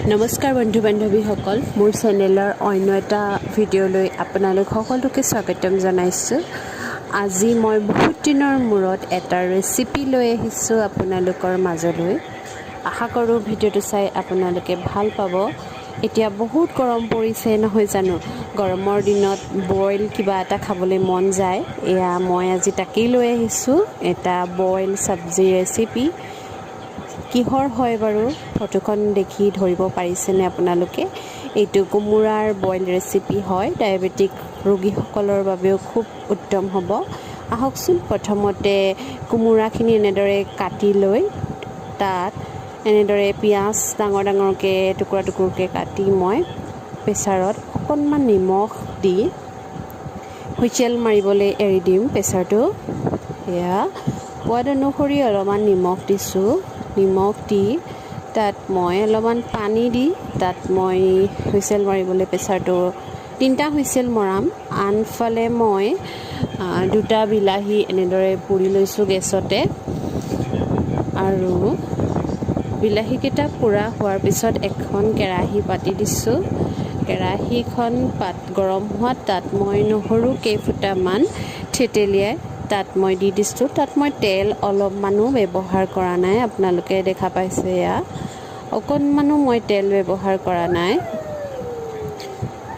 নমস্কাৰ বন্ধু বান্ধৱীসকল, মোৰ চেনেলৰ অন্য এটা ভিডিঅ'লৈ আপোনালোক সকলোকে স্বাগতম জনাইছোঁ। আজি মই বহুত দিনৰ মূৰত এটা ৰেচিপি লৈ আহিছোঁ আপোনালোকৰ মাজলৈ। আশা কৰোঁ ভিডিঅ'টো চাই আপোনালোকে ভাল পাব। এতিয়া বহুত গৰম পৰিছে নহয় জানো, গৰমৰ দিনত বইল কিবা এটা খাবলৈ মন যায়। এয়া মই আজি তাকেই লৈ আহিছোঁ, এটা বইল চব্জি ৰেচিপি। কিহৰ হয় বাৰু ফটোখন দেখি ধৰিব পাৰিছেনে আপোনালোকে? এইটো কোমোৰাৰ বইল ৰেচিপি হয়। ডায়েবেটিক ৰোগীসকলৰ বাবেও খুব উত্তম হ'ব। আহকচোন, প্ৰথমতে কোমোৰাখিনি এনেদৰে কাটি লৈ তাত এনেদৰে পিঁয়াজ ডাঙৰ ডাঙৰকৈ টুকুৰা টুকুৰকৈ কাটি মই প্ৰেছাৰত অকণমান নিমখ দি হুইচেল মাৰিবলৈ এৰি দিম প্ৰেছাৰটো। এয়া সোৱাদ অনুসৰি অলপমান নিমখ দিছোঁ। নিমখ দি তাত মই অলপমান পানী দি তাত মই হুইচেল মাৰিবলৈ প্ৰেছাৰটো 3টা হুইচেল মৰাম। আনফালে মই 2টা বিলাহী এনেদৰে পুৰি লৈছোঁ গেছতে, আৰু বিলাহীকেইটা পুৰা হোৱাৰ পিছত এখন কেৰাহী পাতি দিছোঁ। কেৰাহীখন গৰম হোৱাত তাত মই নহৰু কেইফুটামান থেতেলিয়াই তাত মই দি দিছোঁ। তাত মই তেল অলপমানো ব্যৱহাৰ কৰা নাই, আপোনালোকে দেখা পাইছে। এয়া অকণমানো মই তেল ব্যৱহাৰ কৰা নাই।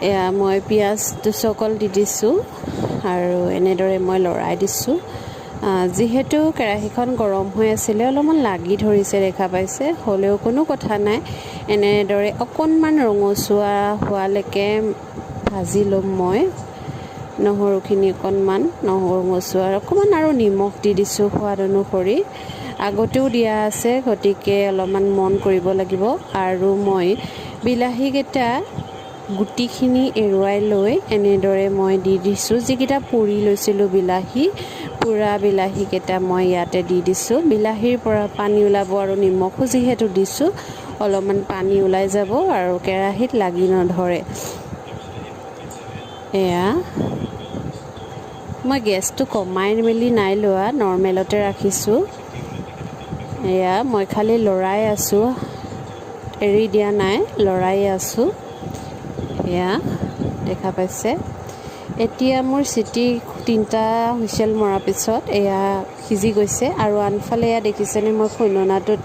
এয়া মই পিঁয়াজ দুচকল দি দিছোঁ আৰু এনেদৰে মই লৰাই দিছোঁ। যিহেতু কেৰাহীখন গৰম হৈ আছিলে, অলপমান লাগি ধৰিছে দেখা পাইছে, হ'লেও কোনো কথা নাই। এনেদৰে অকণমান ৰঙচুৱা হোৱালৈকে ভাজি ল'ম মই নহৰুখিনি। অকণমান ৰঙচুৱা, অকণমান আৰু নিমখ দি দিছোঁ সোৱাদ অনুসৰি। আগতেও দিয়া আছে, গতিকে অলপমান মন কৰিব লাগিব। আৰু মই বিলাহীকেইটা গুটিখিনি এৰুৱাই লৈ এনেদৰে মই দি দিছোঁ। যিকেইটা পুৰি লৈছিলোঁ বিলাহী, পুৰা বিলাহীকেইটা মই ইয়াতে দি দিছোঁ। বিলাহীৰ পৰা পানী ওলাব আৰু নিমখো যিহেতু দিছোঁ, অলপমান পানী ওলাই যাব আৰু কেৰাহীত লাগি নধৰে। এয়া মই গেছটো কমাই মেলি নাই লোৱা, নৰ্মেলতে ৰাখিছোঁ। এয়া মই খালি লৰাই আছোঁ, এৰি দিয়া নাই, লৰাই আছোঁ। এয়া দেখা পাইছে। এতিয়া মোৰ চিটি 3টা হুইচেল মৰাৰ পিছত এয়া সিজি গৈছে। আৰু আনফালে এয়া দেখিছেনে, মই খুন্দনাটোত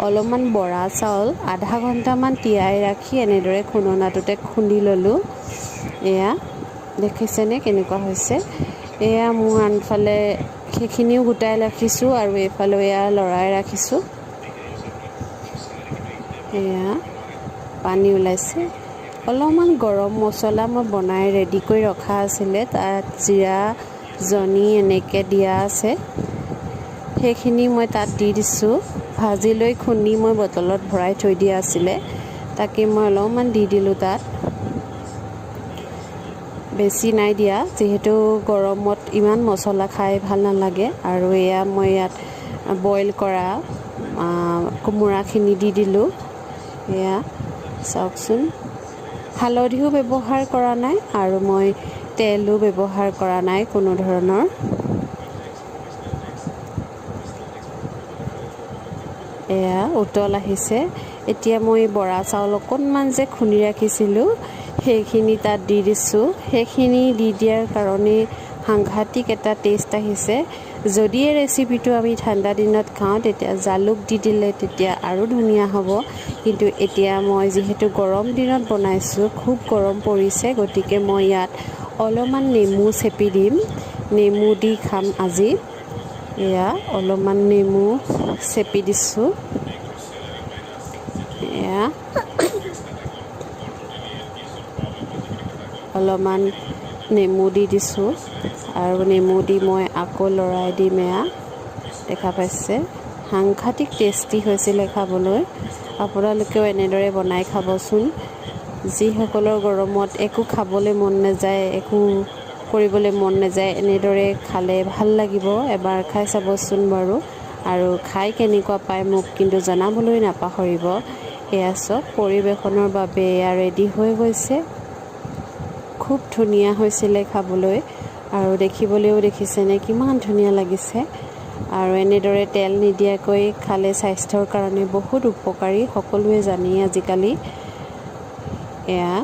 অলপমান বৰা চাউল আধা ঘণ্টামান তিয়াই ৰাখি এনেদৰে খুন্দনাটোতে খুন্দি ল'লোঁ। এয়া দেখিছেনে কেনেকুৱা হৈছে। এয়া মোৰ আনফালে সেইখিনিও গোটাই ৰাখিছোঁ আৰু এইফালে এয়া লৰাই ৰাখিছোঁ। এয়া পানী ওলাইছে। অলপমান গৰম মছলা মই বনাই ৰেডি কৰি ৰখা আছিলে, তাত জিৰা জনি এনেকৈ দিয়া আছে, সেইখিনি মই তাত দি দিছোঁ। ভাজি লৈ খুন্দি মই বটলত ভৰাই থৈ দিয়া আছিলে, তাকে মই অলপমান দি দিলোঁ তাত। বেছি নাই দিয়া, যিহেতু গৰমত ইমান মছলা খাই ভাল নালাগে। আৰু এয়া মই ইয়াত বইল কৰা কোমোৰাখিনি দি দিলোঁ। এয়া চাওকচোন, হালধিও ব্যৱহাৰ কৰা নাই আৰু মই তেলো ব্যৱহাৰ কৰা নাই কোনো ধৰণৰ। এয়া উতল আহিছে। এতিয়া মই বৰা চাউল অকণমান যে খুন্দি ৰাখিছিলোঁ, সেইখিনি তাত দি দিছোঁ। সেইখিনি দি দিয়াৰ কাৰণে সাংঘাতিক এটা টেষ্ট আহিছে। যদি এই ৰেচিপিটো আমি ঠাণ্ডা দিনত খাওঁ, তেতিয়া জালুক দি দিলে তেতিয়া আৰু ধুনীয়া হ'ব। কিন্তু এতিয়া মই যিহেতু গৰম দিনত বনাইছোঁ, খুব গৰম পৰিছে, গতিকে মই ইয়াত অলপমান নেমু চেপি দিম, নেমু দি খাম আজি। এয়া অলপমান নেমু চেপি দিছোঁ। এয়া অলপমান নেমু দি দিছোঁ আৰু নেমু দি মই আকৌ লৰাই দিম। এয়া দেখা পাইছে, সাংঘাতিক টেষ্টি হৈছিলে খাবলৈ। আপোনালোকেও এনেদৰে বনাই খাবচোন। যিসকলৰ গৰমত একো খাবলৈ মন নাযায়, একো কৰিবলৈ মন নাযায়, এনেদৰে খালে ভাল লাগিব। এবাৰ খাই চাবচোন বাৰু, আৰু খাই কেনেকুৱা পায় মোক কিন্তু জনাবলৈ নাপাহৰিব। এয়া চব পৰিৱেশনৰ বাবে এয়া ৰেডি হৈ গৈছে। খুব ধুনীয়া হৈছিলে খাবলৈ, আৰু দেখিবলৈও দেখিছেনে কিমান ধুনীয়া লাগিছে। আৰু এনেদৰে তেল নিদিয়াকৈ খালে স্বাস্থ্যৰ কাৰণে বহুত উপকাৰী, সকলোৱে জানেই আজিকালি। এয়া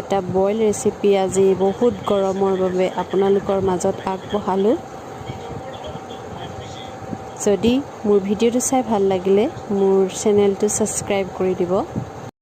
এটা বইল ৰেচিপি আজি বহুত গৰমৰ বাবে আপোনালোকৰ মাজত আগবঢ়ালোঁ। যদি মোৰ ভিডিঅ'টো চাই ভাল লাগিলে মোৰ চেনেলটো ছাবস্ক্ৰাইব কৰি দিব।